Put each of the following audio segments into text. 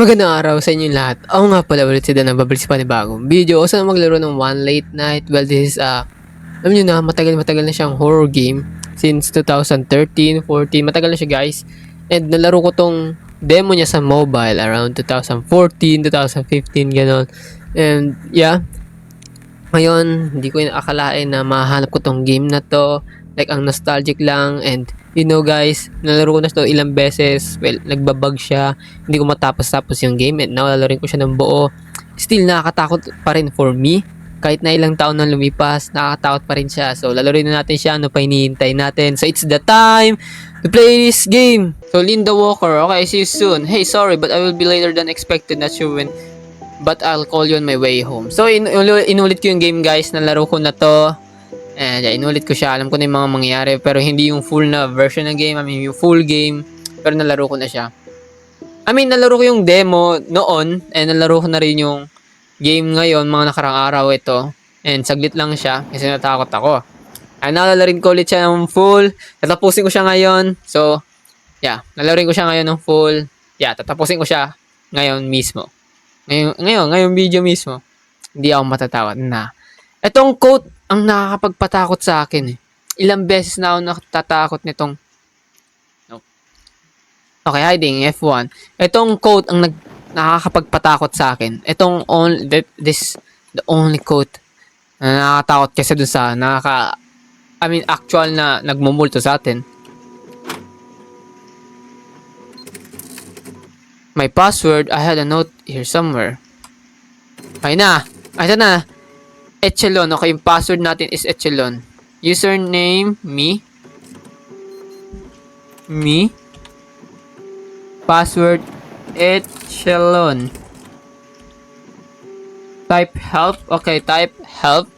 Magandang araw sa inyo lahat. Ako nga pala ulit si Dan, nagbabalik sa panibagong video. Gusto na maglaro ng One Late Night. Well, this is, alam nyo na, matagal na siyang horror game. Since 2013, 14, matagal na siya guys. And nalaro ko tong demo niya sa mobile around 2014, 2015, gano'n. And yeah, ngayon, hindi ko inaakalain na mahanap ko tong game na to. Like, ang nostalgic lang. And you know guys, nalaro ko na ito ilang beses. Well, nagbabag siya. Hindi ko matapos-tapos yung game. And now, lalaroin ko siya ng buo. Still, nakakatakot pa rin for me. Kahit na ilang taon na lumipas, nakakatakot pa rin siya. So, lalaroin na natin siya. Ano pa hinihintay natin? So, it's the time to play this game. So, Linda Walker. Okay, see you soon. Hey, sorry, but I will be later than expected. Not sure when, but I'll call you on my way home. So, inulit ko yung game guys. Nalaro ko na to. And yeah, inulit ko siya. Alam ko na yung mga mangyayari. Pero hindi yung full na version ng game. I mean, yung full game. Pero nalaro ko na siya. I mean, nalaro ko yung demo noon. And nalaro ko na rin yung game ngayon. Mga nakarang araw ito. And saglit lang siya. Kasi natakot ako. And nalalarin ko ulit siya ng full. Tatapusin ko siya ngayon. So, yeah. Nalarin ko siya ngayon ng full. Yeah, tatapusin ko siya ngayon mismo. Ngayong video mismo. Hindi ako matatakot na. Etong quote ang nakakapagpatakot sa akin eh. Ilang beses na ako natatakot nitong Okay, hiding F1. Etong quote ang nakakapagpatakot sa akin. Etong the only quote na nakakatakot kasi dun sa actual na nagmumulto sa atin. My password, I had a note here somewhere. Ay na. Ito na. Echelon. Okay, yung password natin is Echelon. Username, me. Password, Echelon. Type help. Okay, type help.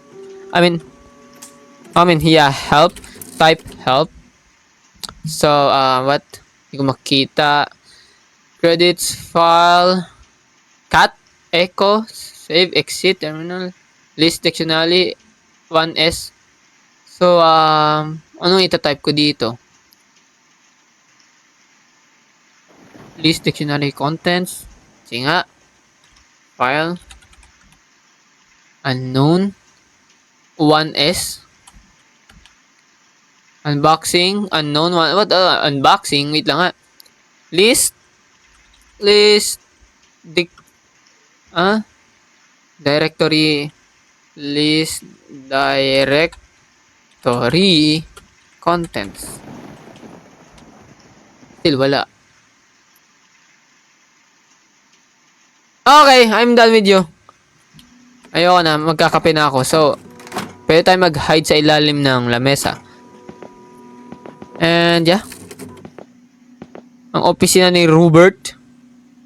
Yeah, help. Type help. So, what? Hindi ko makita. Credits, file, cat, echo, save, exit, terminal, list, dictionary, 1S. So, anong itatype ko dito? List, dictionary, contents. Sige nga. File. Unknown. 1S. Unboxing. Unknown. What? Unboxing. Wait lang nga. List. Directory. List. Directory. Contents. Still wala. Okay, I'm done with you. Ayoko na, magkakape na ako. So, pwede tayo mag-hide sa ilalim ng lamesa. And yeah. Ang opisina ni Robert.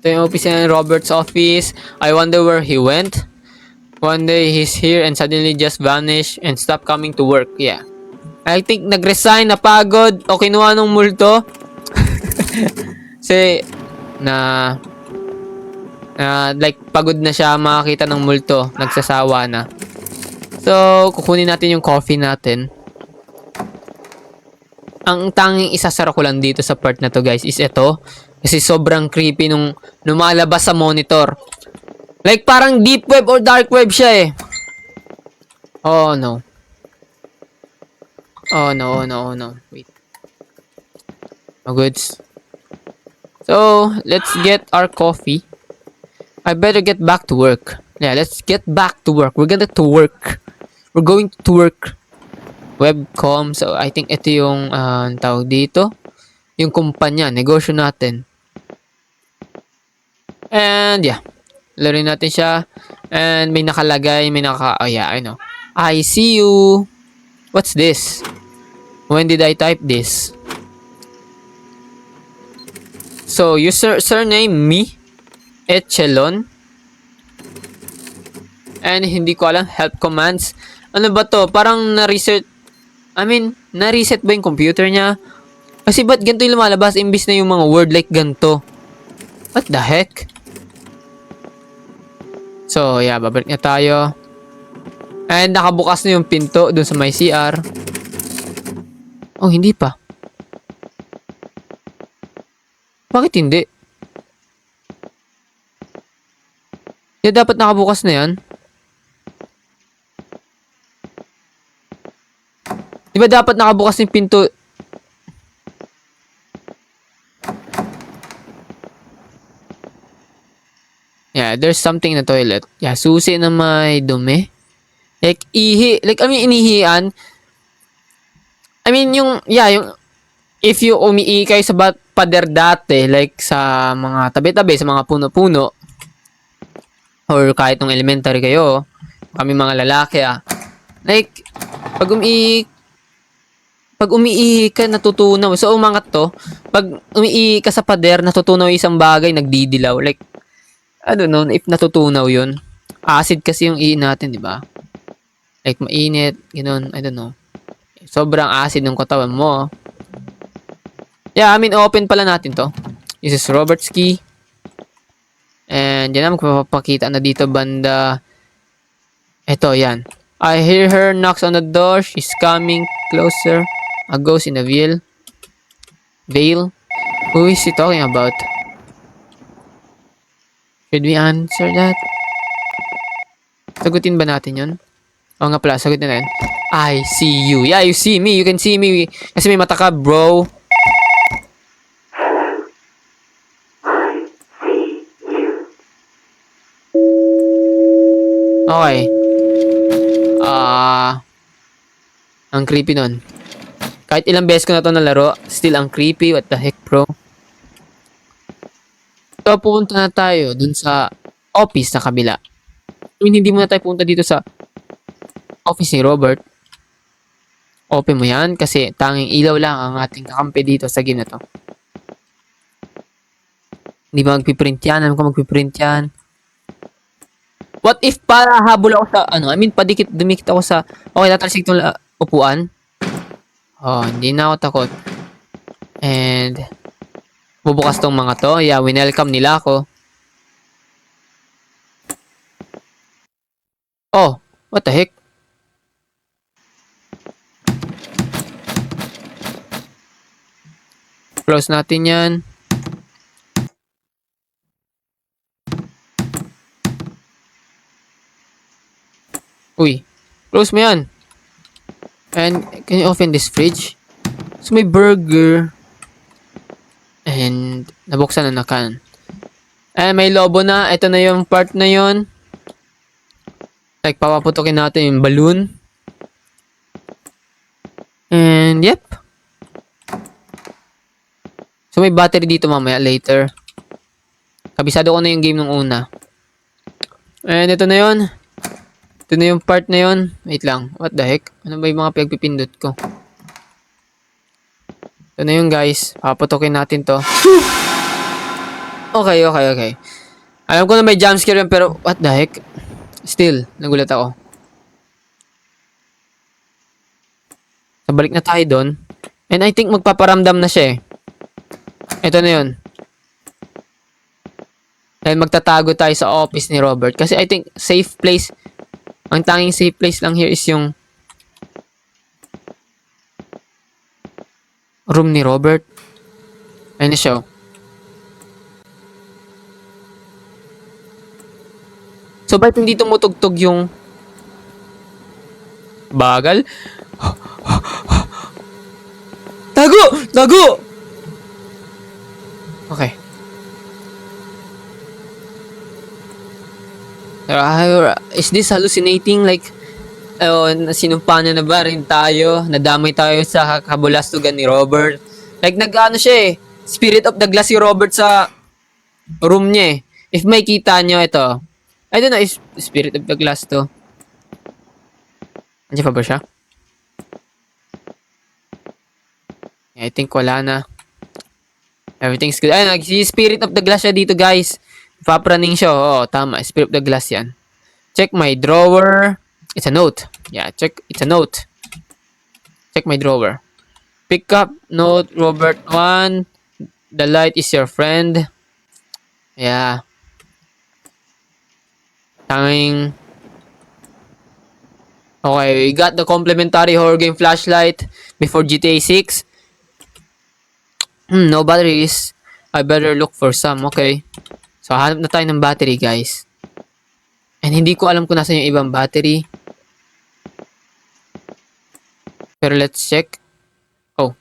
Ito yung opisina ni Robert's office. I wonder where he went. One day he's here and suddenly just vanished and stopped coming to work. Yeah. I think nag-resign, napagod, o kinuha ng multo. Kasi, like, pagod na siya makakita ng multo. Nagsasawa na. So, kukunin natin yung coffee natin. Ang tanging isasara ko lang dito sa part na to guys is ito. Kasi sobrang creepy nung lumalabas sa monitor. Like, parang deep web or dark web siya eh. Oh no. Oh no. Wait. No goods. So, let's get our coffee. I better get back to work. Yeah, let's get back to work. We're going to work. Webcom. So, I think ito yung tawag dito. Yung kumpanya, negosyo natin. And yeah. Laruin natin siya. And may nakalagay, oh yeah, I know. I see you. What's this? When did I type this? So, surname, me. Echelon. And hindi ko alam, help commands. Ano ba to? Parang na-reset ba yung computer niya? Kasi ba't ganito yung lumalabas imbis na yung mga word like ganito? What the heck? So, yeah, babalik na tayo. And nakabukas na yung pinto dun sa may CR. Oh, hindi pa. Bakit hindi? Hindi dapat nakabukas na yan. Di ba dapat nakabukas yung pinto? Yeah, there's something in the toilet. Yeah, susi na may dumi. Like, ihi. Like, I mean, inihian. I mean, yung, yeah, yung, if you umiihi kayo sa pader dati, like, sa mga tabi-tabi, sa mga puno-puno, or kahit nung elementary kayo, kami mga lalaki, like, pag umiihi ka, natutunaw. So, umangat to. Pag umiihi ka sa pader, natutunaw isang bagay, nagdidilaw. Like, I don't know if natutunaw yun. Acid kasi yung ihi natin, di ba? Like, mainit, gano'n, I don't know. Sobrang acid ng katawan mo. Yeah, I mean, open pala natin to. This is Robert's key. And yan na, magpapakita na dito banda. Ito, yan. I hear her knocks on the door. She's coming closer. A ghost in a veil. Veil? Who is she talking about? Should we answer that? Sagutin ba natin yun? Oo nga pala, sagutin na yun. I see you. Yeah, you see me. You can see me. Kasi may mata ka, bro. Okay. Ang creepy nun. Kahit ilang beses ko na to nalaro, still ang creepy. What the heck, bro? So, pupunta na tayo dun sa office sa kabila. I mean, hindi muna tayo pupunta dito sa office ni Robert. Open mo yan kasi tanging ilaw lang ang ating kakampi dito sa game na to. Hindi ba magpiprint yan? Alam ko magpiprint yan. What if para habol ako sa, I mean, dumikit ako sa, okay, tatalsik itong upuan. Oh, hindi na ako takot. And, bubukas tong mga to. Yeah, winelcome nila ako. Oh, what the heck? Close natin yan. Uy, close mo yan. And, can you open this fridge? So, may burger. And, nabuksan na nakan. And, may lobo na. Ito na yung part na yon. Like, papaputokin natin yung balloon. And, yep. So, may battery dito mamaya later. Kabisado ko na yung game nung una. And, ito na yon. Ito na yung part na yon. Wait lang. What the heck? Ano ba yung mga pinagpipindot ko? Ito na yun, guys. Paputokin natin to. Okay. Alam ko na may jumpscare yun, pero what the heck? Still, nagulat ako. So, balik na tayo doon. And I think magpaparamdam na siya eh. Ito na yun. Dahil magtatago tayo sa office ni Robert. Kasi I think safe place. Ang tanging safe place lang here is yung room ni Robert. Ayun na siya. So, ba't hindi tumutugtog yung bagal? Tago! Okay. Is this hallucinating? Like, sinumpa na ba rin tayo? Nadamay tayo sa kabulastugan ni Robert. Like, nag-ano siya eh. Spirit of the Glass si Robert sa room niya eh. If may kita nyo, ito. I don't know if Spirit of the Glass to. Andiyan pa ba siya? I think wala na. Everything's good. Ayun, si Spirit of the Glass siya dito, guys. Papraning siya. Oo, tama. Spirit of the Glass yan. Check my drawer. It's a note. Yeah, check. It's a note. Check my drawer. Pick up note, Robert 1. The light is your friend. Yeah. Tanging. Okay, we got the complimentary horror game flashlight before GTA 6. No batteries. I better look for some. Okay. So, hanap na tayo ng battery, guys. And hindi ko alam kung nasa yung ibang battery. Pero let's check. Oh.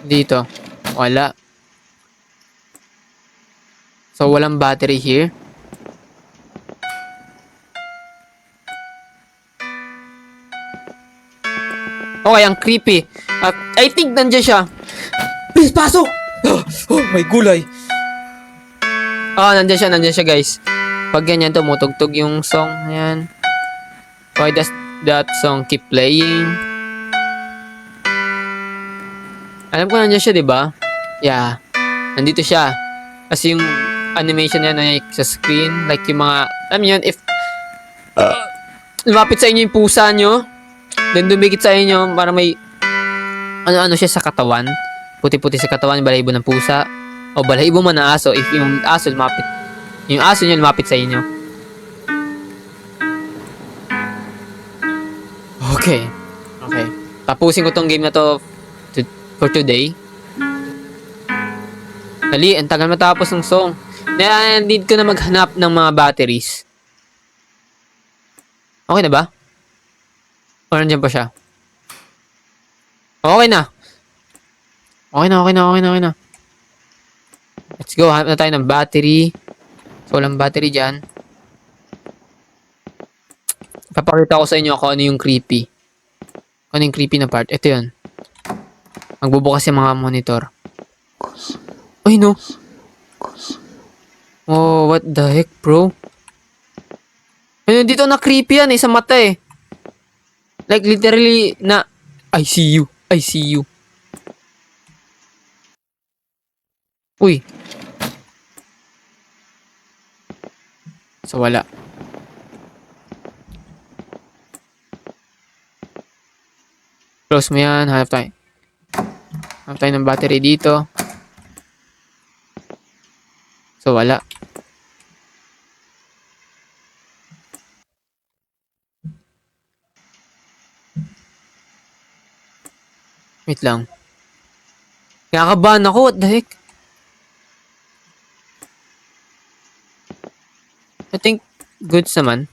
Dito. Wala. So, walang battery here. Okay, ang creepy. I think nandiyan siya. Please, pasok! Oh, may gulay. Nandiyan siya, guys. Pag ganyan, tumutugtog yung song. Ayan. Why does that song keep playing? Alam ko nandiyan siya, di ba? Yeah. Nandito siya. Kasi yung animation niya na sa screen, like yung mga, alam niyo yun, if lumapit sa inyo yung pusa nyo, then dumikit sa inyo para may ano-ano siya sa katawan. Puti-puti sa katawan, balahibo ng pusa. O balahibo man ng aso, if yung aso lumapit, yung aso niya lumapit sa inyo. Okay. Tapusin ko tong game na to for today. Dali, ang tagal matapos ng song. Need ko na maghanap ng mga batteries. Okay na ba? O nandiyan pa siya? Okay na. Okay na. Let's go, hanap na tayo ng battery. So, walang battery dyan. Papakita ko sa inyo kung ano yung creepy. Ano yung creepy na part. Ito yun. Magbubukas yung mga monitor. Ay, no. Oh, what the heck, bro? Ayun, dito na creepy yan, sa mata eh. Like, literally, na, I see you. Uy. So, wala. Close mo yan, hanap tayo ng battery dito. So, wala. Wait lang. Nakakabahan ako, what the heck? I think, goods naman.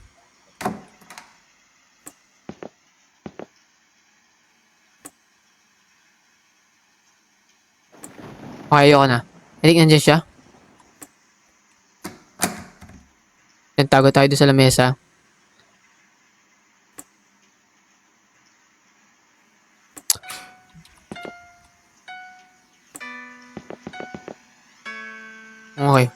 Okay, ayoko na. I think nandiyan siya. Tago tayo doon sa lamesa. Okay.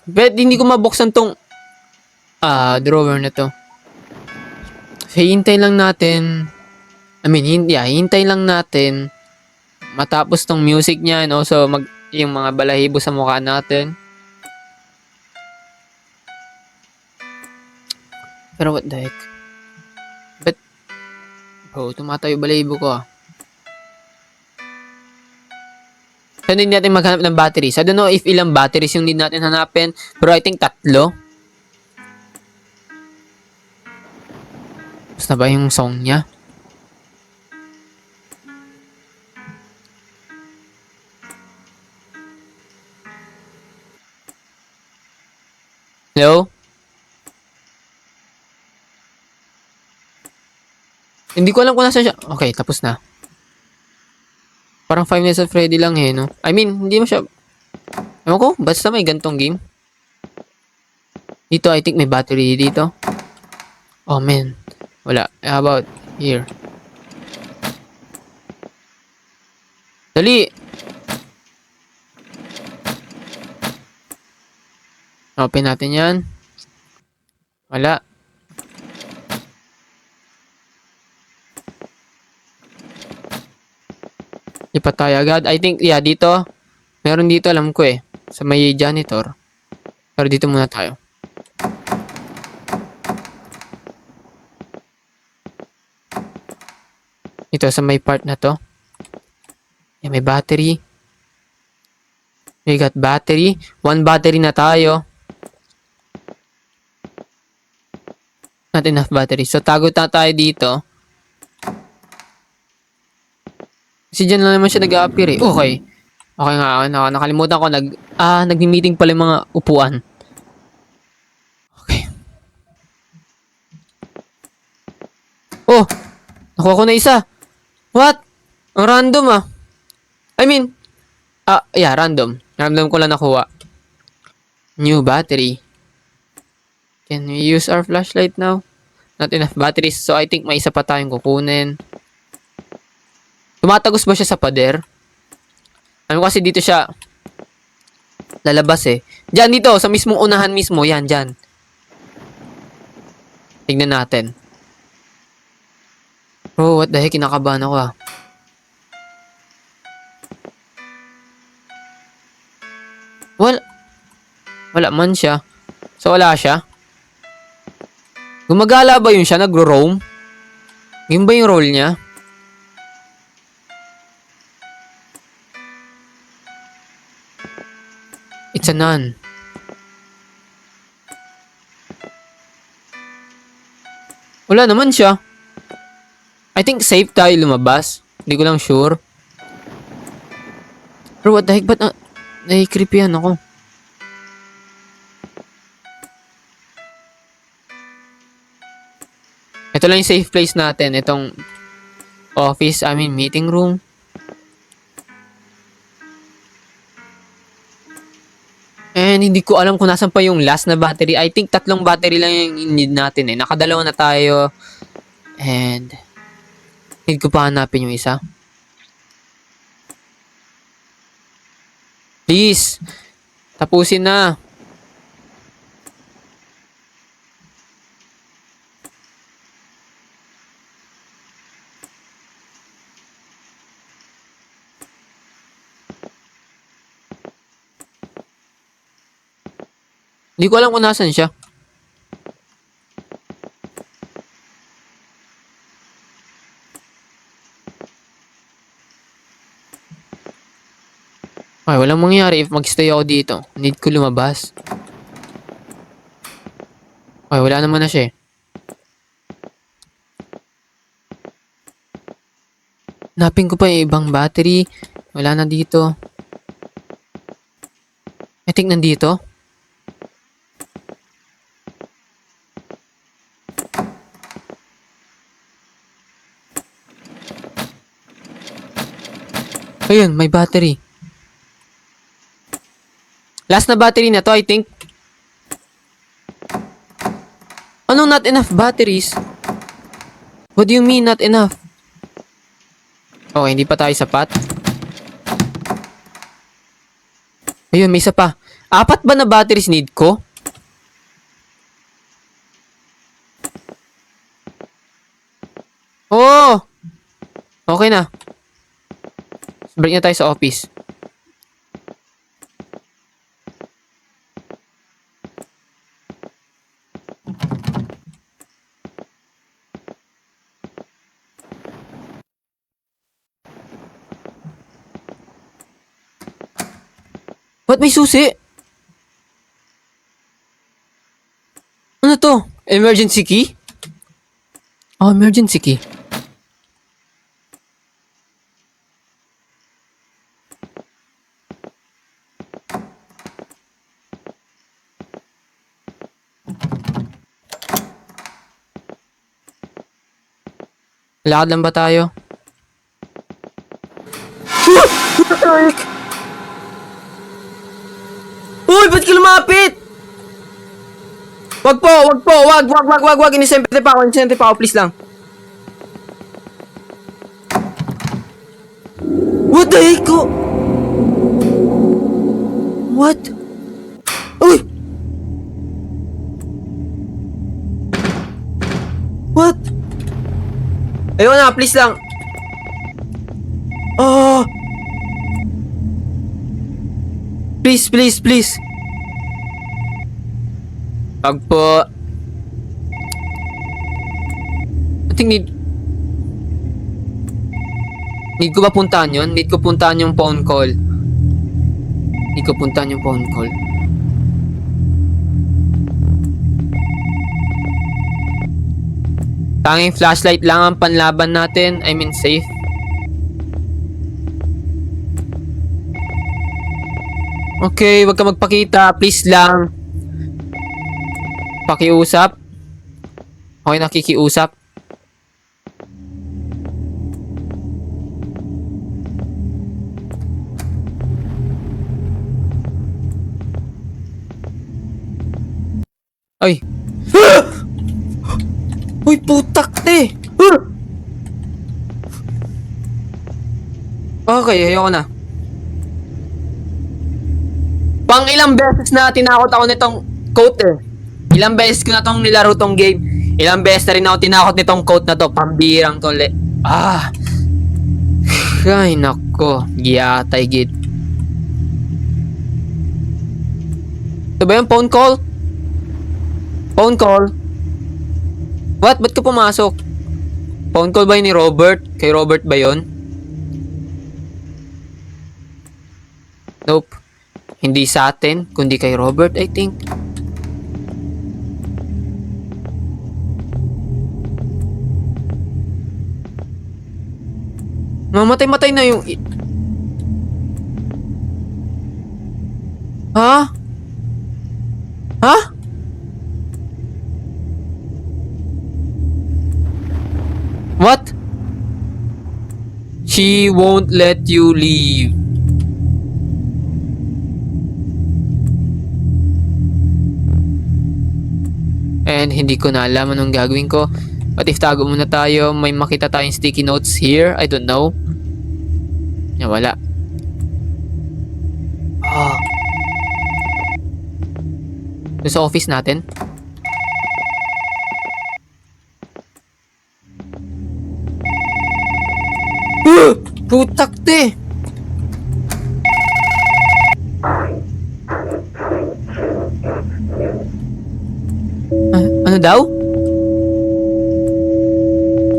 Bet hindi ko mabuksan tong drawer na to. So, hintay lang natin. Hintay lang natin matapos tong music niya and also yung mga balahibo sa mukha natin. Pero what the heck? But, bro, tumatayo balahibo ko So, hindi natin maghanap ng batteries. I don't know if ilang batteries yung need natin hanapin. Pero I think 3. Basta ba yung song niya? Hello? Hindi ko alam kung nasa siya. Okay, tapos na. Parang 5 Nights at Freddy lang no? I mean, hindi mo siya... Ewan ko, basta may gantong game. Dito, I think may battery dito. Oh, man. Wala. How about here? Dali! Open natin yan. Wala. Lipat tayo agad. I think, yeah, dito. Meron dito, alam ko sa may janitor. Pero dito muna tayo. Ito, sa may part na to. Yeah, may battery. We got battery. 1 battery na tayo. Not enough battery. So, tago na tayo dito. Kasi dyan lang naman siya nag-a-appear eh. Okay. Okay nga, nakalimutan ko, nagmi-meeting pala yung mga upuan. Okay. Oh! Nakuha ko na isa. What? Ang random ah. I mean, yeah, random. Random ko lang nakuha. New battery. Can we use our flashlight now? Not enough batteries, so I think may isa pa tayong kukunin. Tumatagos ba siya sa pader? Ano kasi dito siya lalabas eh. Diyan dito, sa mismong unahan mismo. Yan, dyan. Tignan natin. Oh, what the heck, kinakabahan ako ah. Wala man siya. So, wala siya. Gumagala ba yun siya? Nagro-roam? Yun ba yung role niya? It's a nun. Wala naman siya. I think safe tayo lumabas. Hindi ko lang sure. Pero what the heck, ba't nai-creepyan ako? Ito lang yung safe place natin. Itong office, meeting room. And hindi ko alam kung nasan pa yung last na battery. I think 3 battery lang yung need natin eh. Nakadalawa na tayo. And need ko pa hanapin yung isa. Please. Tapusin na. Hindi ko alam kung nasan siya. Ay, walang mangyari if magstay ako dito. Need ko lumabas. Ay, wala naman na siya eh. Hanapin ko pa yung ibang battery. Wala na dito. I think nandito. Ayun, may battery. Last na battery na to, I think. Anong not enough batteries? What do you mean not enough? Okay, hindi pa tayo sapat. Ayun, may isa pa. 4 ba na batteries need ko? Oh! Okay na. Break na tayo sa office. Ba't may susi? Ano to? Emergency key? Oh, emergency key. Lakad lang ba tayo? What the heck? Uy, ba't ka lumapit? Wag po, wag. Inisente pa ako, please lang. What the heck? What? Uy! What? Ayun na, please lang. Oh! Please. Wag po. I think need ko ba puntahan yun? Need ko puntahan yung phone call. Tanging flashlight lang ang panlaban natin. I mean, safe. Okay, wag ka magpakita. Please lang. Pakiusap. Okay, nakikiusap. Ay. Uy, putak te. Okay, ayoko na. Pang ilang beses na tinakot ako nitong coat eh. Ilang beses ko na tong nilaro tong game. Ilang beses na rin ako tinakot nitong coat na to. Pambirang to le. Ah. Ay, nako. Giyatay gid. Ito ba yung phone call? Phone call? What? Ba't ka pumasok? Phone call ba yun ni Robert? Kay Robert ba yun? Nope. Hindi sa atin, kundi kay Robert, I think. Mamatay-matay na yung... Ha? Ha? What? She won't let you leave. And hindi ko na alam anong gagawin ko. But if tago muna tayo, may makita tayong sticky notes here. I don't know. Wala. Ah. Doon sa office natin. Putak te! Ano daw?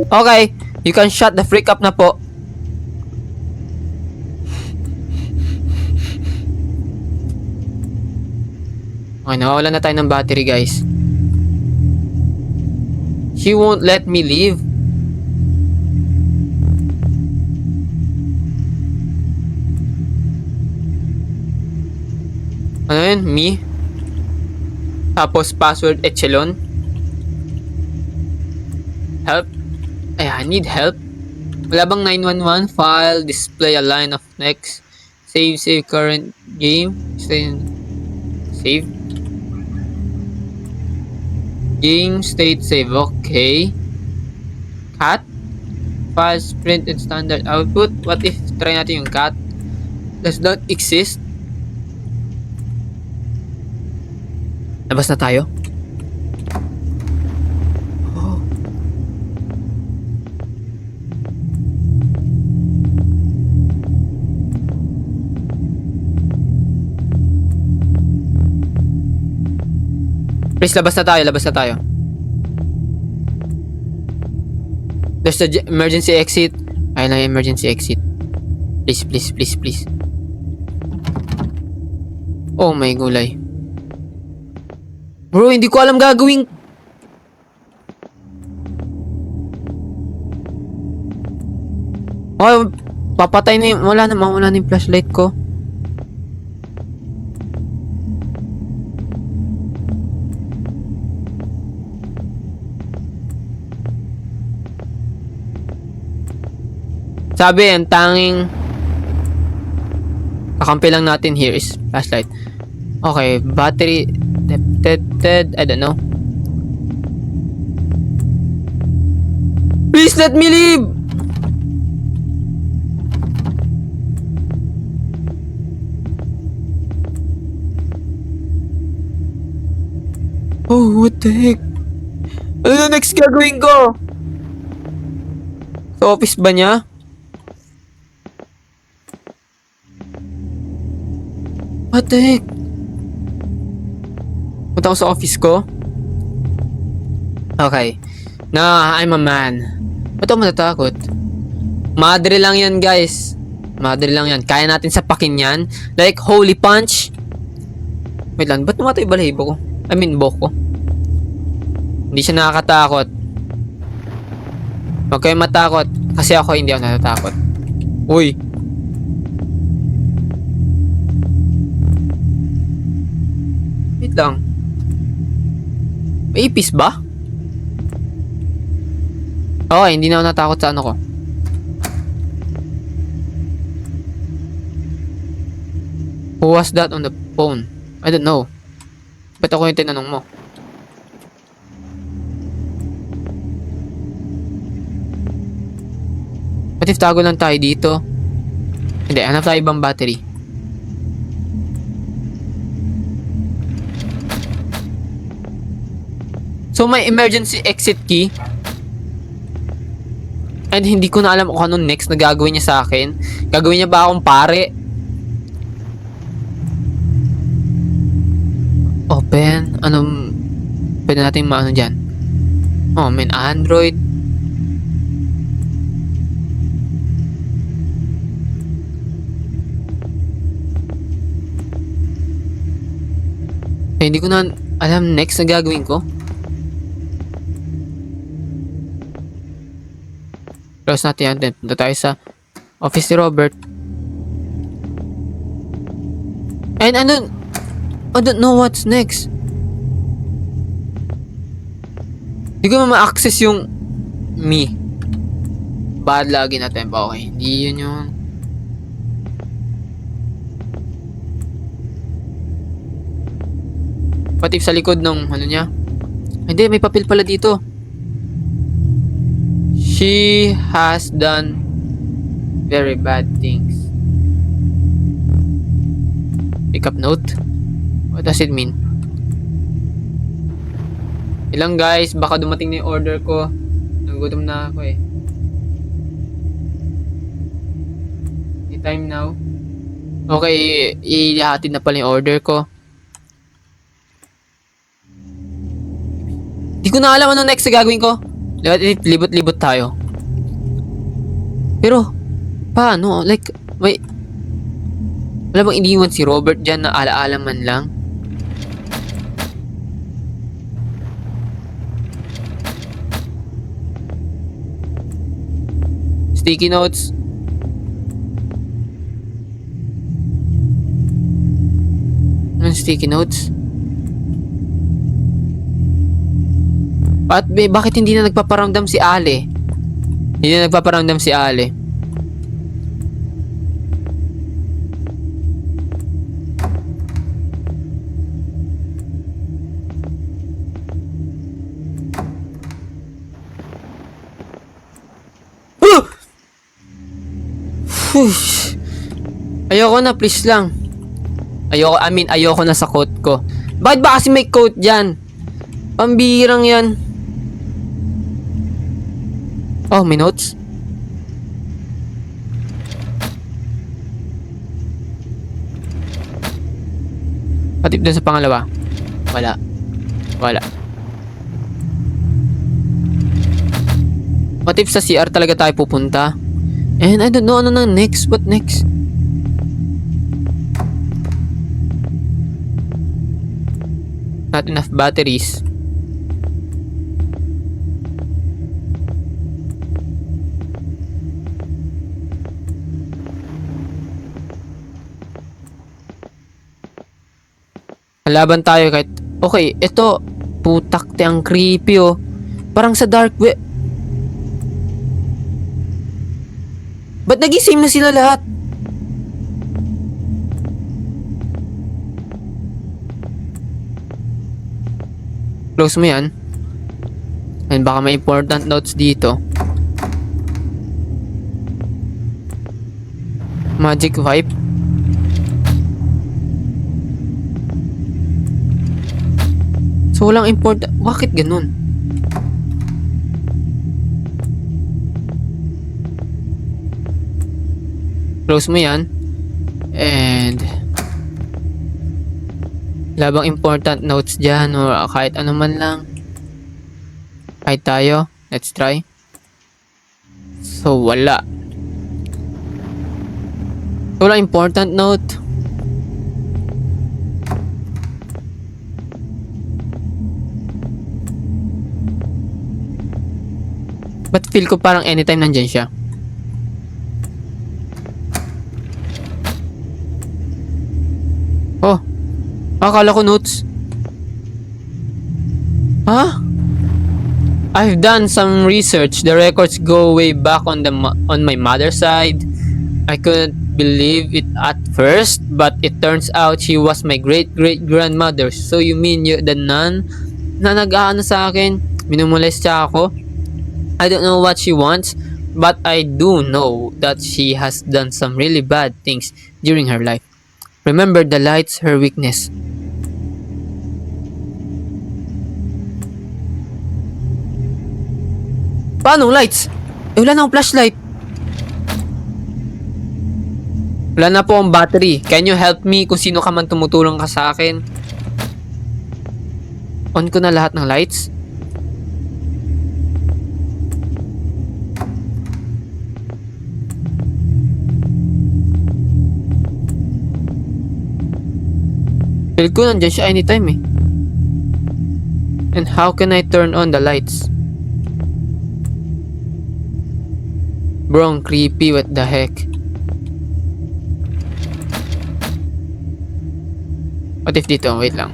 Okay, you can shut the freak up na po. Okay, nawawalan na tayo ng battery, guys. She won't let me leave. Ano yun? Me? Tapos password echelon. Help? Ay, I need help. Wala bang 911? File, display a line of next. Save current game. Save. Game state save. Okay. Cat? Files, print and standard output. What if try natin yung cat? Does that exist? Labas na tayo. Oh. Please, labas na tayo, labas na tayo. There's the emergency exit. Ayun na yung emergency exit. Please, please, please, please. Oh my gulay. Bro, hindi ko alam gagawin. Oh, papatay na yung... Wala na yung flashlight ko. Sabi, ang tanging kakampi lang natin here is flashlight. Okay, battery detected. I don't know. Please let me leave! Oh, what the heck? Ano na next gagawin ko? Sa office ba niya? What the heck? Punta ko sa office ko. Okay. Nah, I'm a man. Ba't ako matatakot? Madre lang yan, guys. Madre lang yan. Kaya natin sapakin yan. Like, holy punch. Wait lang, ba't namatay balahibo ko? I mean, buhok ko. Hindi siya nakakatakot. Huwag kayong matakot. Kasi ako hindi ako natatakot. Uy. lang. May ipis ba? Okay, hindi na ako natakot sa ano ko. Who was that on the phone? I don't know. Ba't ako yung tinanong mo? What if tago lang tayo dito? Hindi, hanap tayo ibang battery. So may emergency exit key. And hindi ko na alam kung anong next na gagawin niya sa akin. Gagawin niya ba akong pare? Open. Anong pwede natin maano dyan? Oh, may Android. Eh, hindi ko na alam next na gagawin ko. Close natin yan. Punta tayo sa office ni Robert. And I don't know what's next. Hindi ko ma-access yung me. Bad lagi natin ba? Okay, hindi yun yung... What if sa likod ng ano niya? Hindi, may papel pala dito. She has done very bad things. Pick up note? What does it mean? Ilang guys, baka dumating na yung order ko. Nagugutom na ako eh. Any time now? Okay, ihahatid na pala yung order ko. Di ko na alam ano next na gagawin ko. Libot-libot tayo. Pero, paano? Like, may... Wala bang iniwan si Robert dyan na alaala man lang? Sticky notes. Anong sticky notes? At bakit hindi na nagpaparamdam si Ale? Hindi na nagpaparamdam si Ale. Ayoko na, please lang. Ayoko na sa coat ko. Bakit ba kasi may coat dyan? Pambihirang yan. Oh, may notes? Patip dun sa pangalawa. Wala. Patip sa CR talaga tayo pupunta. And I don't know ano na next. What next? Not enough batteries. Laban tayo kahit... Okay, ito. Putak te, ang creepy oh. Parang sa dark web. Ba't nag-same na sila lahat? Close mo yan. And baka may important notes dito. Magic vibe. So walang important. Bakit ganun? Close mo yan. And labang important notes dyan or kahit ano man lang. Kahit tayo. Let's try. So wala. Walang important note. But feel ko parang anytime nandyan siya. Oh, akala ko notes. Huh? I've done some research. The records go way back on on my mother's side. I couldn't believe it at first, but it turns out she was my great-great-grandmother. So you mean the nun na nag-aano sa akin? Minumolestya ako? I don't know what she wants, but I do know that she has done some really bad things during her life. Remember, the light's her weakness. Paano lights? Wala na akong flashlight. Wala na po ang battery. Can you help me kung sino ka man tumutulong ka sa akin? On ko na lahat ng lights. Feel ko nandiyan siya anytime eh. And how can I turn on the lights? Bro, ang creepy. What the heck? What if dito? Wait lang.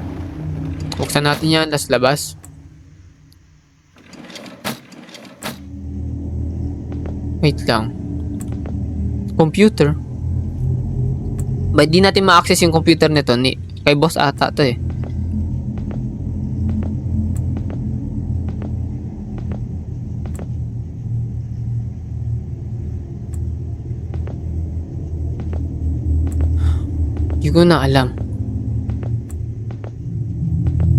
Buksan natin yan. Las labas. Wait lang. Computer. Ba't di natin ma-access yung computer nito? Kay boss ata to eh. Hindi ko na alam.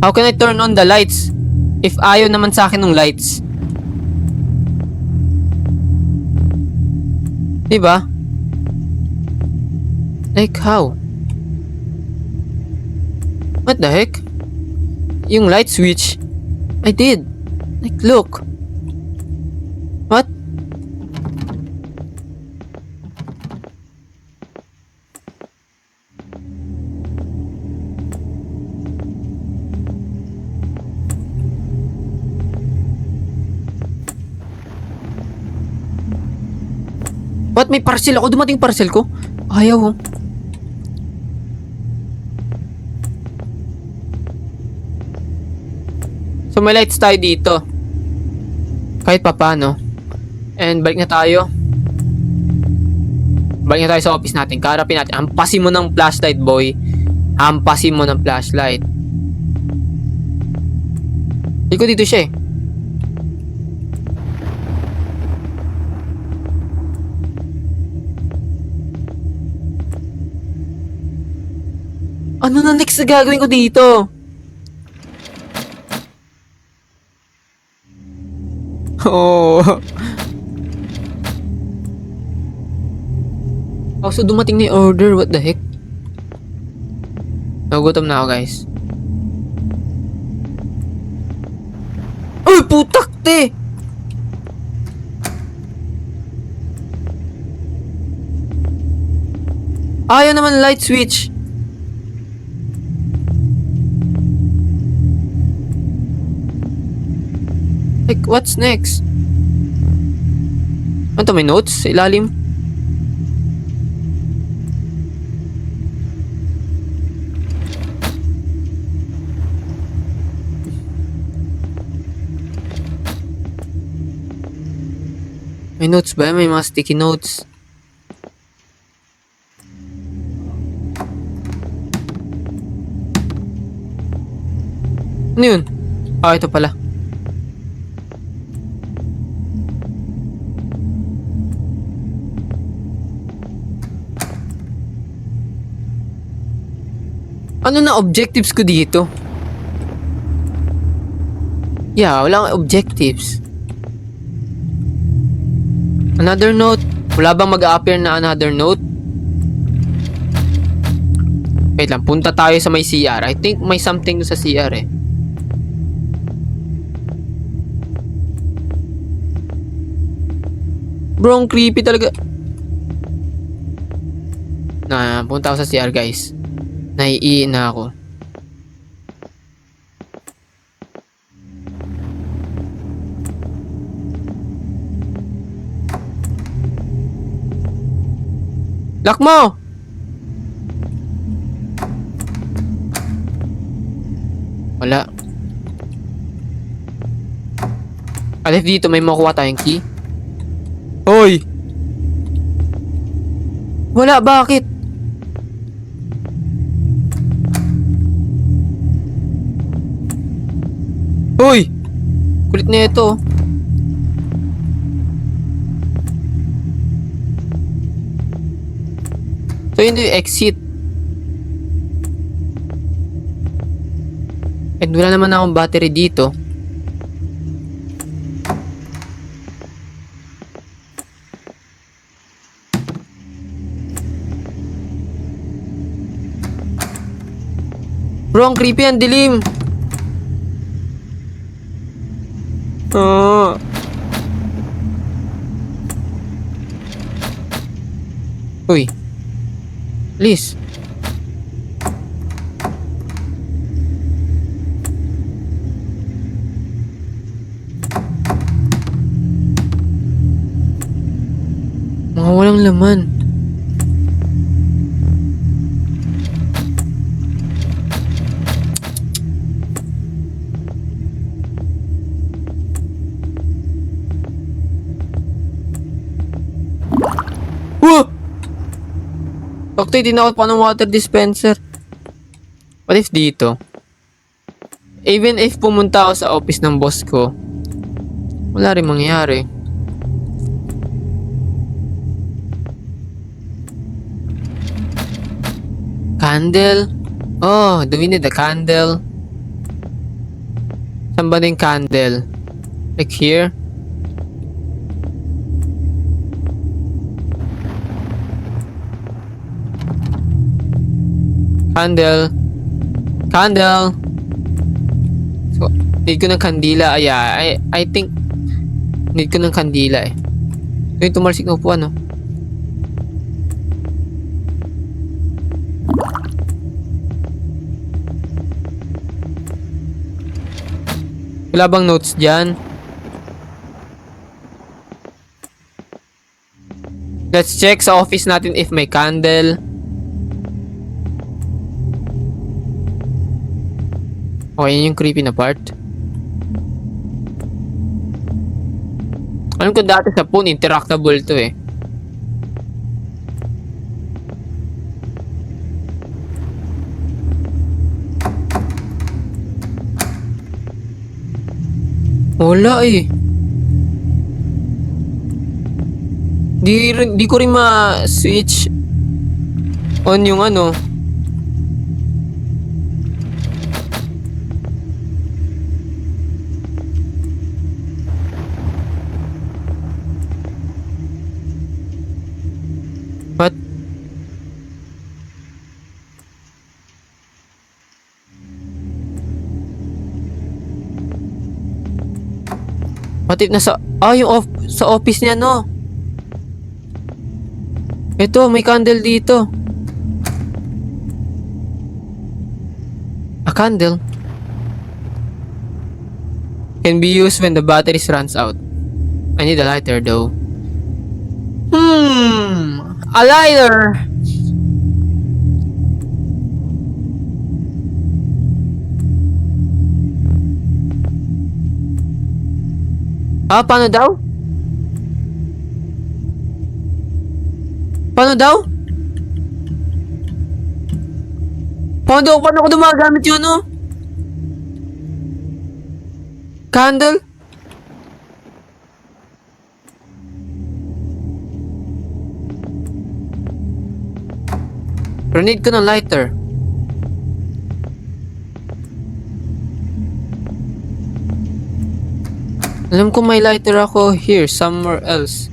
How can I turn on the lights? If ayaw naman sa akin ng lights. Diba? Like how? What the heck? Yung light switch. I did. Like look. What? What? May parcel ako? Dumating parcel ko? Ayaw oh. So may lights tayo dito. Kahit papano. And balik na tayo. Balik na tayo sa office natin. Karapin natin. Hampasin mo ng flashlight, boy. Hampasin mo ng flashlight. Hindi ko dito siya eh. Ano na next na gagawin ko dito? Oh. Oh, so dumating na yung order. What the heck? Nagugutom na ako, guys. Uy, putak, te! Ayaw naman light switch. Like, what's next? Ano to, may notes sa ilalim? May notes ba? May mga sticky notes. Ano yun? Ah, ito pala. Ano na objectives ko dito? Yeah, wala akong objectives. Another note. Wala bang mag-a-appear na another note? Wait lang, punta tayo sa may CR. I think may something sa CR eh. Bro, ang creepy talaga. Punta ako sa CR, guys. Naiiin na ako. Lock mo! Wala. What if dito may makuha tayong key? Hoy! Wala, bakit? Hoy! Kulit na ito. So, hindi exit. And wala naman akong battery dito. Bro, ang creepy, ang dilim. Oh. Uy. Please. Mga walang laman. Whoa! Doktor, tinakot pa ng water dispenser. What if dito? Even if pumunta ako sa office ng boss ko, wala rin mangyayari. Candle? Oh, do we need a candle? Saan ba yung candle? Like here? Candle. Candle. So, need ko ng kandila. I think need ko ng kandila eh. So, yung tumalsik na upuan, no? Wala bang notes dyan? Let's check sa office natin if may candle. Okay, yun yung creepy na part. Alam ko dati sa phone, interactable to eh. Wala eh. Di ko rin ma-switch on yung ano. What? What if nasa... yung sa office niya, no? Ito, may candle dito. A candle can be used when the batteries runs out. I need a lighter though. A lighter! Paano daw? Paano daw? Paano ko gumagamit yun, no? Candle? Pero need ko ng lighter. Alam ko may lighter ako here, somewhere else.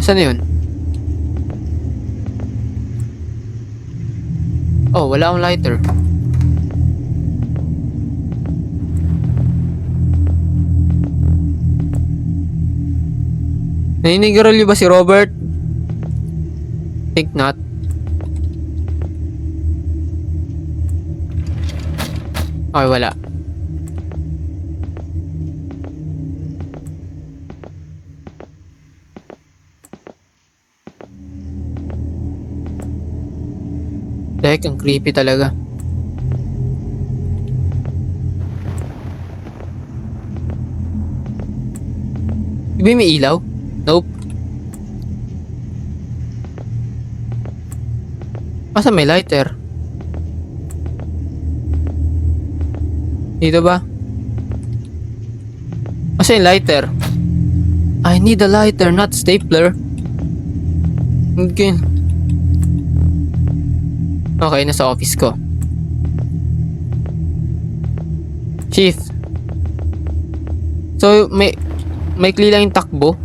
Saan yun? Oh, wala akong lighter. Naninigarilyo ba si Robert? Think not. Okay, wala. Dahil ang creepy talaga. Sabi may ilaw? Nope. Asa may lighter? Dito ba? Asa yung lighter? I need a lighter, not stapler. Okay. Okay, nasa office ko. Chief. So, may lang yung takbo.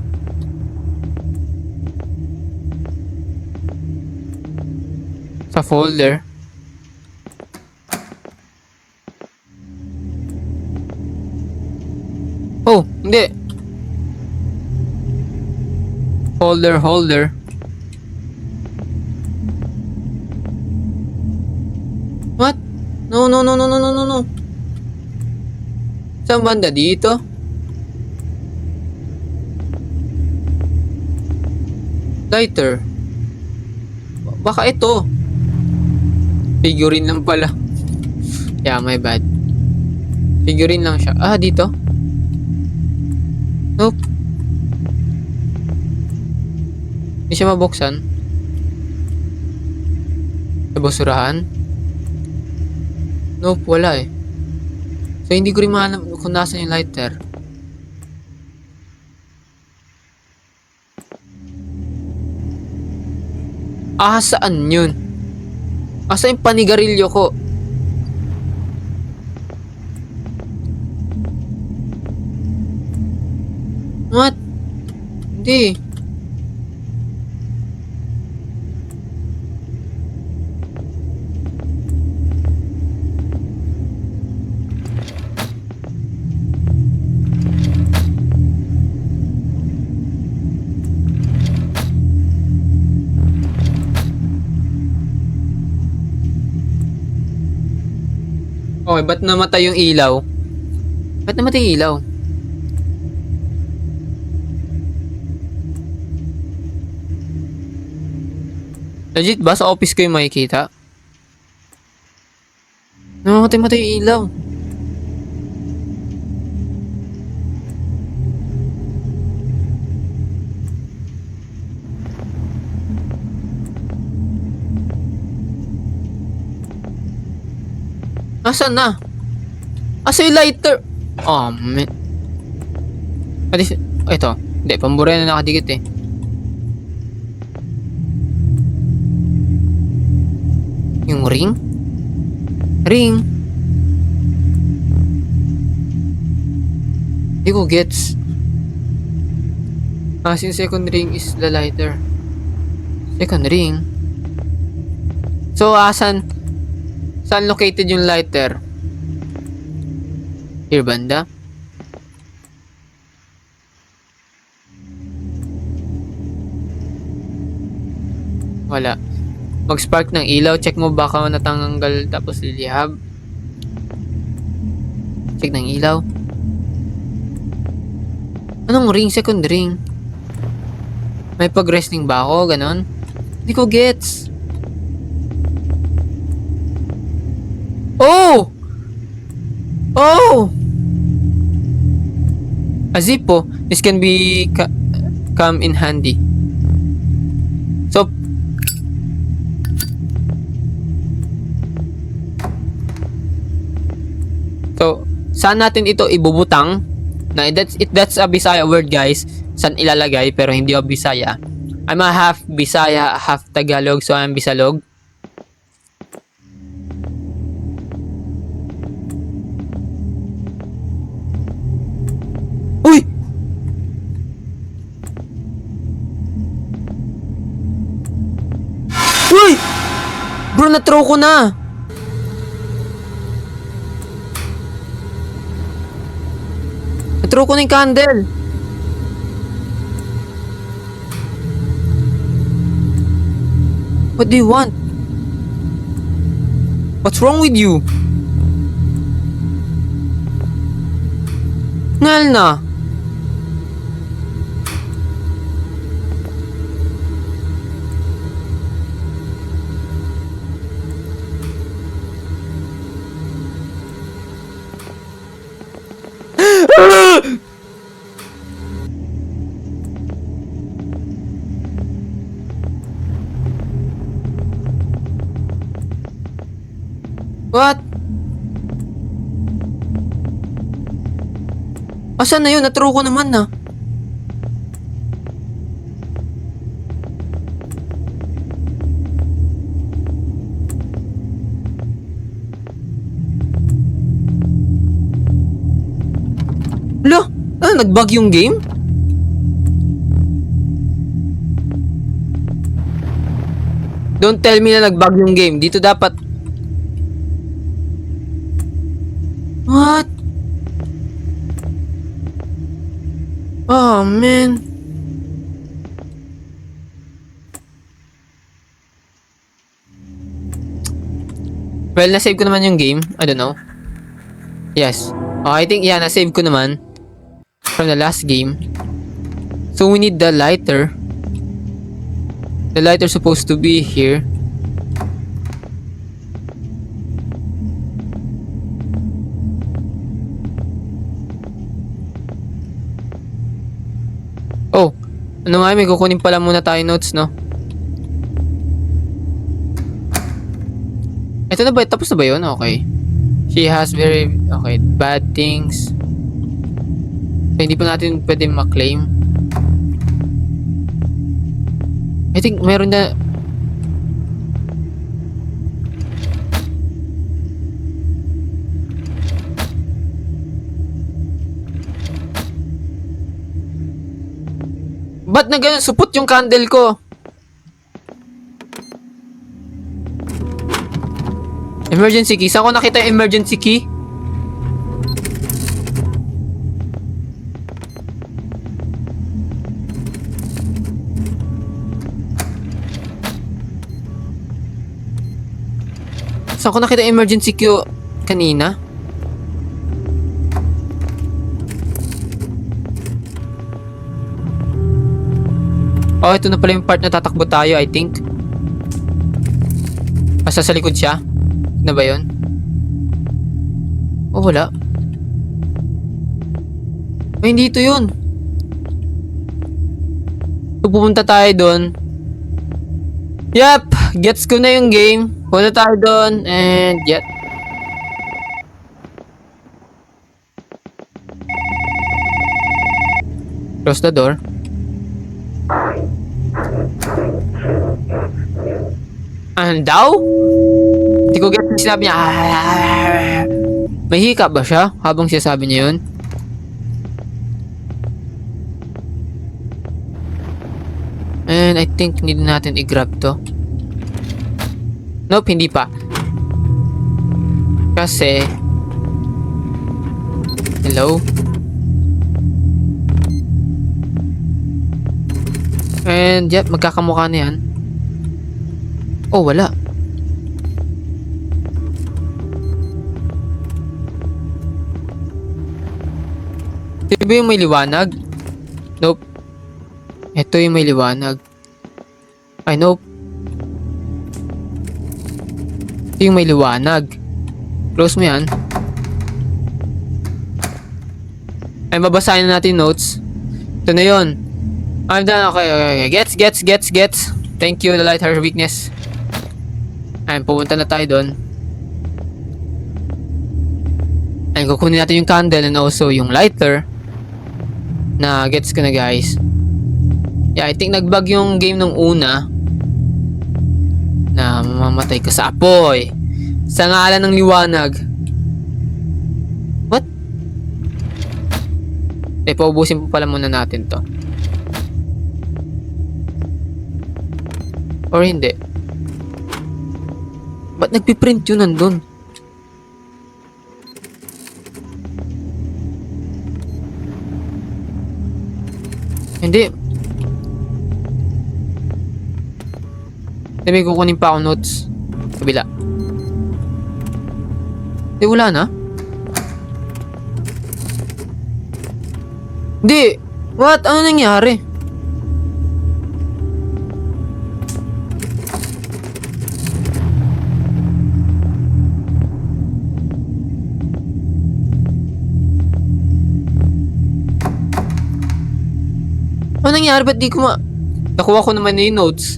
Sa folder. Oh, hindi. Holder. What? No. Saan banda dito? Lighter. Baka ito. Figurine lang pala. Yeah, my bad. Figurine lang siya. Ah, dito? Nope. Hindi siya mabuksan. Sa basurahan? Nope, wala eh. So, hindi ko rin mahanap kung nasan yung lighter. Ah, saan yun? Asa yung panigarilyo ko? What? Hindi. Okay, ba't namatay yung ilaw? Ba't namatay yung ilaw? Legit ba? Sa office ko yung makikita? Namamatay-matay yung ilaw. Asan na? Asa yung lighter? Oh, man. Ito. Hindi, pambura na nakadikit eh. Yung ring? Ring? Hindi ko gets. Yung second ring is the lighter. Second ring? So, saan located yung lighter? Here banda? Wala. Mag-spark ng ilaw. Check mo baka natanggal tapos lilihab. Check ng ilaw. Anong ring? Second ring. May pag-resting ba ako? Ganon? Hindi ko gets. Oh! Oh! A zippo. This can be come in handy. So, saan natin ito ibubutang? That's a Bisaya word, guys. Saan ilalagay pero hindi ako Bisaya. I'm a half Bisaya, half Tagalog, so I'm Bisalog. Uy! Uy! Bro, na-throw ko na! Na-throw ko na yung candle! What do you want? What's wrong with you? Ngal na! What? Asan na yun? Natro ko naman na. Lo, nag-bug yung game? Don't tell me na nag-bug yung game. Dito dapat... What? Oh, man. Well, na-save ko naman yung game. I don't know. Yes. Oh, I think, yeah, na-save ko naman. From the last game. So, we need the lighter. The lighter supposed to be here. Oh, ano nga, may kukunin pala muna tayo notes, no? Ito na ba? Tapos na ba yun? Okay. She has very... Okay, bad things. So, hindi pa natin pwede ma-claim. I think meron na... Ba't na ganun? Supot yung candle ko. Emergency key. Saan ko nakita yung emergency key? Saan ko nakita yung emergency key kanina? Oh, ito na pala yung part na tatakbo tayo, I think. Basta sa likod siya. Na ba yun? Oh, wala. Oh, hindi ito yun. So, pupunta tayo doon. Yup! Gets ko na yung game. Punta tayo doon. And, yep. Close the door. Ano daw? Hindi ko get yung sinabi niya. May hika ba siya habang sinasabi niya yun? And I think need natin i-grab to. Nope, hindi pa. Kasi... Hello? And yep, magkakamukha na yan. Oh, wala. Ito ba yung may liwanag? Nope. Ito yung may liwanag. Ay, nope. Ito yung may liwanag. Close mo yan. Ay, babasahin na natin notes. Ito na yun. I'm done. Okay. Gets. Thank you, the light her weakness. Ayun, pupunta na tayo doon. Ayun, kukunin natin yung candle and also yung lighter. Na, gets ko na, guys. Yeah, I think nag-bug yung game nung una. Na mamamatay ka sa apoy. Sa ngalan ng liwanag. What? Paubusin po pala muna natin to. Or hindi. Ba't nagpiprint yun nandun? Hindi. May kukunin pa ako notes. Kabila. Hindi, wala na. Hindi. What? Ano nangyari? Ano nangyari? Ba't di ko nakuha ko naman na yung notes.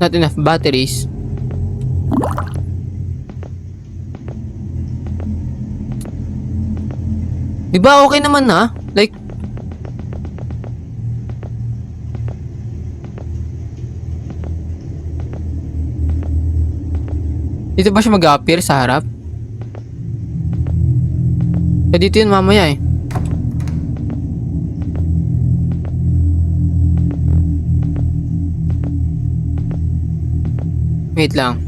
Not enough batteries. Di ba okay naman na? Like, dito ba siya mag-appear sa harap? Eh, dito yun mamaya eh. Wait lang.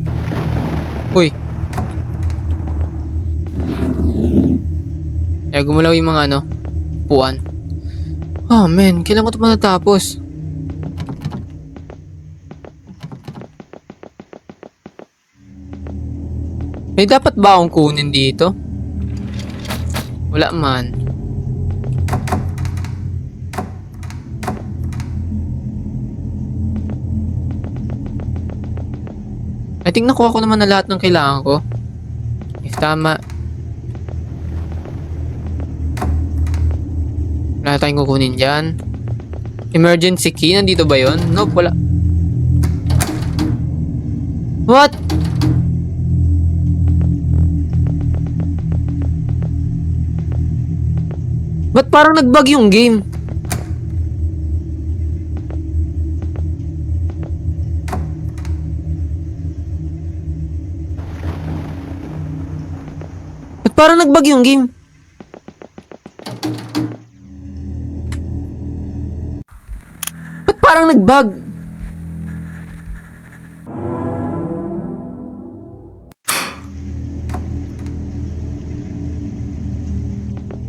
Uy. Eh, gumalaw yung mga puan. Oh man, kailan ko ito pa natapos? May dapat ba akong kunin dito? Wala man. I think nakuha ko naman na lahat ng kailangan ko. If tama. Wala tayong kukunin dyan. Emergency key, nandito ba yun? Nope, wala. What? Ba't parang nag-bug yung game? Ba't parang nag-bug yung game? Ba't parang nag-bug?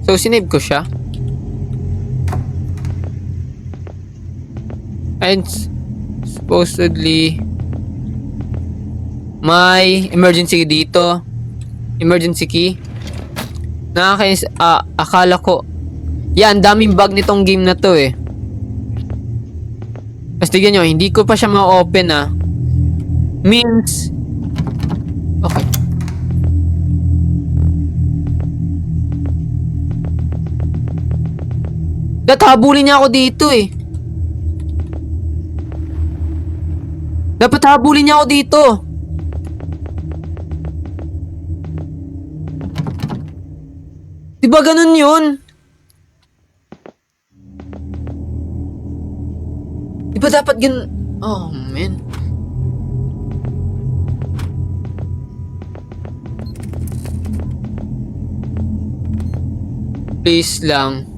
So, sinave ko siya. And supposedly may emergency dito. Emergency key. Nakakainis. Akala ko. Yan, daming bug nitong game na to eh. Mas tignan nyo, hindi ko pa siya ma-open Means. Okay. Habulin niya ako dito eh. Dapat habulin niya ako dito. Diba ganun yun? Diba dapat ganun? Oh man. Please lang.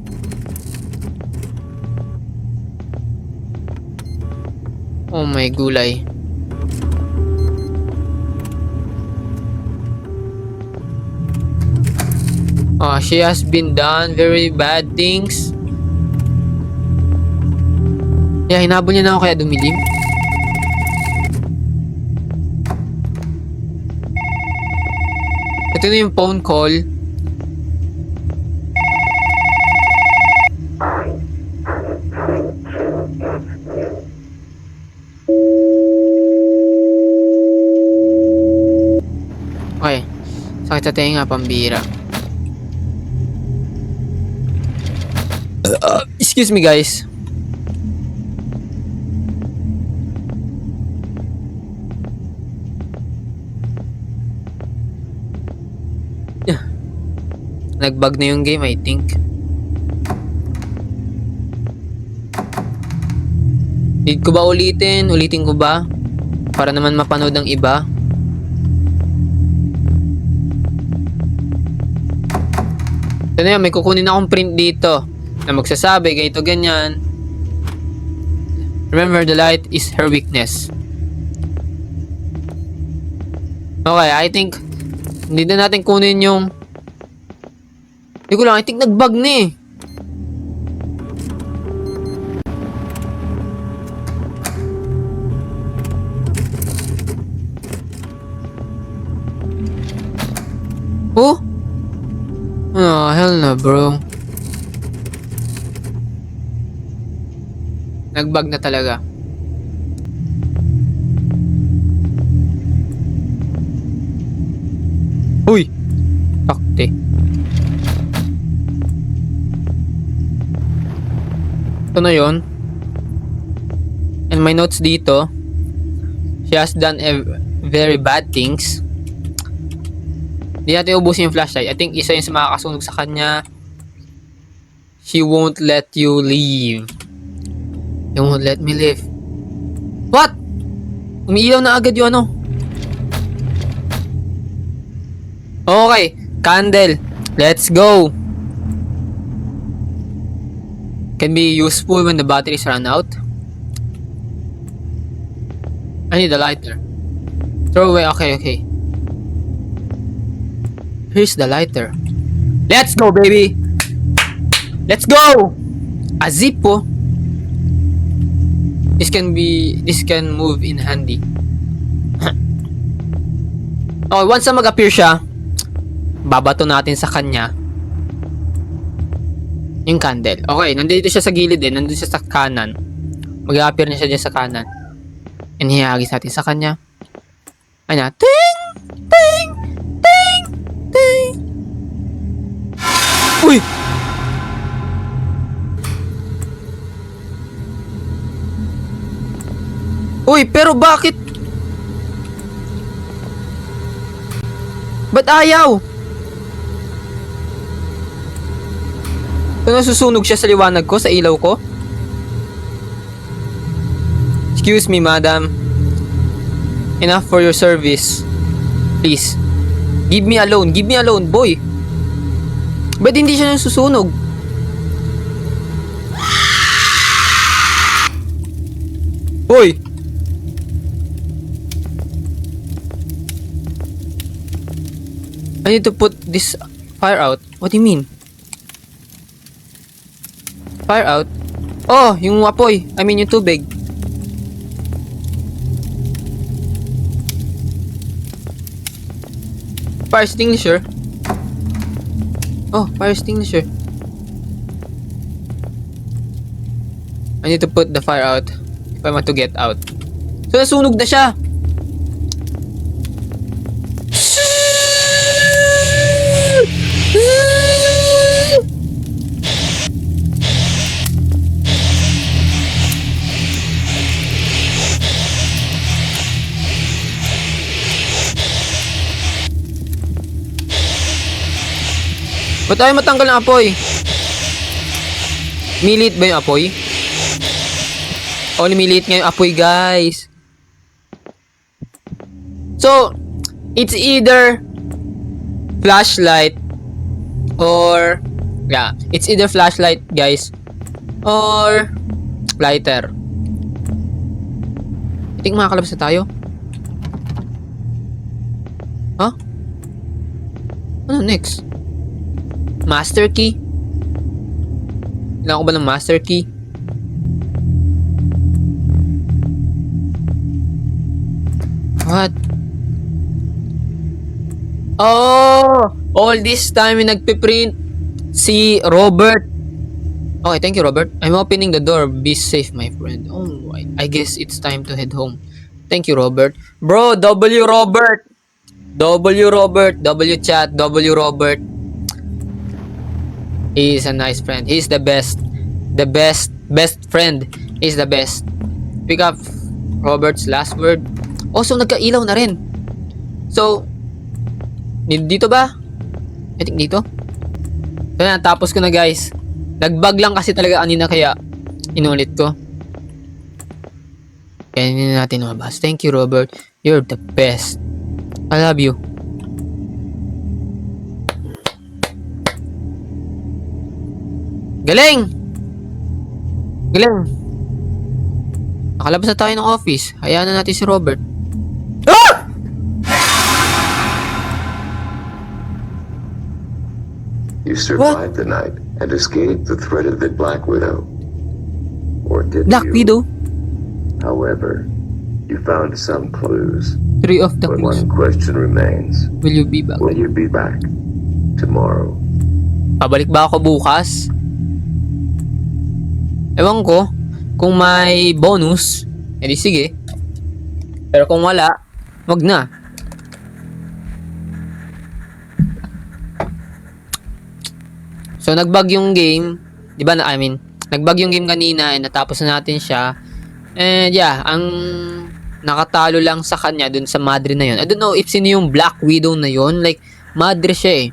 Oh my gulay. Oh, she has been done very bad things. Yeah, hinabol niya na ako kaya dumilim. Ito na yung phone call. Okay. Sakit sa tenga, pambira. Excuse me guys. Nag-bug na yung game, I think. Need ko ba ulitin? Ulitin ko ba? Para naman mapanood ng iba. Ito na yan, may kukunin akong print dito na magsasabi, ganito ganyan. Remember, the light is her weakness. Okay, I think hindi na natin kunin yung... Hindi ko lang, I think nag-bug na eh. Oh? Oh, hell no, bro. Nag-bug na talaga. Uy! Takte. Ito na yun. And my notes dito. She has done very bad things. Hindi natin ubusin yung flashlight. I think isa yung sa makakasunog sa kanya. She won't let you leave. You won't let me live. What? Umiilaw na agad yung ano. Okay. Candle. Let's go. Can be useful when the batteries run out. I need a lighter. Throw away. Okay. Here's the lighter. Let's go, baby. Let's go. A zip po. This can move in handy. Okay, once na mag-appear siya, babato natin sa kanya yung candle. Okay, nandito siya sa gilid din. Nandito siya sa kanan. Mag-appear na siya dyan sa kanan. And hihagis natin sa kanya. Ayan na. Ting! Ting! Ting! Ting! Uy! Uy, pero bakit? Ba't ayaw? So, nasusunog siya sa liwanag ko, sa ilaw ko? Excuse me, madam. Enough for your service. Please. Give me alone, boy. Ba't hindi siya nasusunog? Boy! I need to put this fire out. What do you mean? Fire out? Oh, yung apoy. I mean yung tubig. Fire extinguisher. Oh, fire extinguisher. I need to put the fire out if I want to get out. So, nasunog na siya. Ba't tayo matanggal ng apoy? Milit ba yung apoy? O, nimilit nga yung apoy, guys. So, it's either flashlight or it's either flashlight, guys, or lighter. I think makakalabas na tayo. Huh? Ano next? Master key? Kailangan ko ba ng master key? What? Oh! All this time yung nagpiprint si Robert. Okay, thank you, Robert. I'm opening the door. Be safe, my friend. Oh, I guess it's time to head home. Thank you, Robert. Bro, W Robert. W Robert. W chat. W Robert. He is a nice friend. He's the best. The best friend. He's the best. Pick up Robert's last word. Oh, so nagkailaw na rin. So, dito ba? I think dito. So, yan, tapos ko na, guys. Nagbug lang kasi talaga kanina kaya inulit ko. Kaya hindi na natin lumabas. Thank you, Robert. You're the best. I love you. Galing! Galing! Nakalabas na tayo ng office. Hayaan na natin si Robert. Ah! You survived the night and escaped the threat of the Black Widow. Or did Black you? Widow? However, you found some clues. 3 of the But clues. one question remains. Will you be back? Will you be back tomorrow? Pabalik ba ako bukas? Ewan ko. Kung may bonus, edi sige. Pero kung wala, wag na. So, nagbug yung game. Di ba na, nagbug yung game kanina and natapos na natin siya. And yeah, ang nakatalo lang sa kanya dun sa madre na yun. I don't know if sino yung Black Widow na yun. Like, madre siya eh.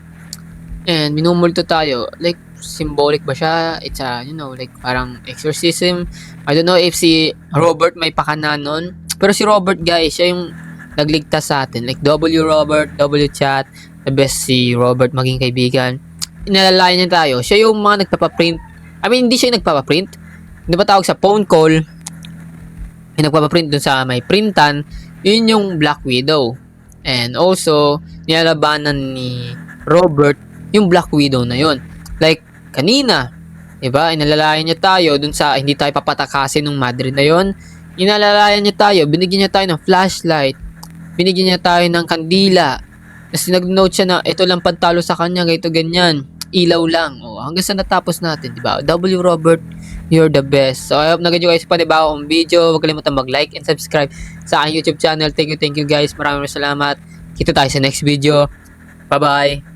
And minumulto tayo. Like, symbolic ba siya? It's a, like parang exorcism. I don't know if si Robert may pakana nun. Pero si Robert guys, siya yung nagligtas sa atin. Like, W Robert, W chat. The best si Robert maging kaibigan. Inalalayan niya tayo. Siya yung mga nagpapaprint. I mean, hindi siya yung nagpapaprint. Hindi ba tawag sa phone call? Yung nagpapaprint dun sa may printan. Yun yung Black Widow. And also, nilalabanan ni Robert yung Black Widow na yun. Like, kanina, diba? Inalalayan niya tayo dun sa hindi tayo papatakasin ng madre na yun. Inalalayan niya tayo, binigyan niya tayo ng flashlight, binigyan niya tayo ng kandila. Tapos nag-note siya na ito lang pantalo sa kanya, ganito ganyan. Ilaw lang. O, hanggang sa natapos natin, diba? W Robert, you're the best. So, I hope nag-enjoy kayo sa panibawang video. Huwag kalimutan mag-like and subscribe sa aking YouTube channel. Thank you guys. Maraming salamat. Kita tayo sa next video. Bye-bye.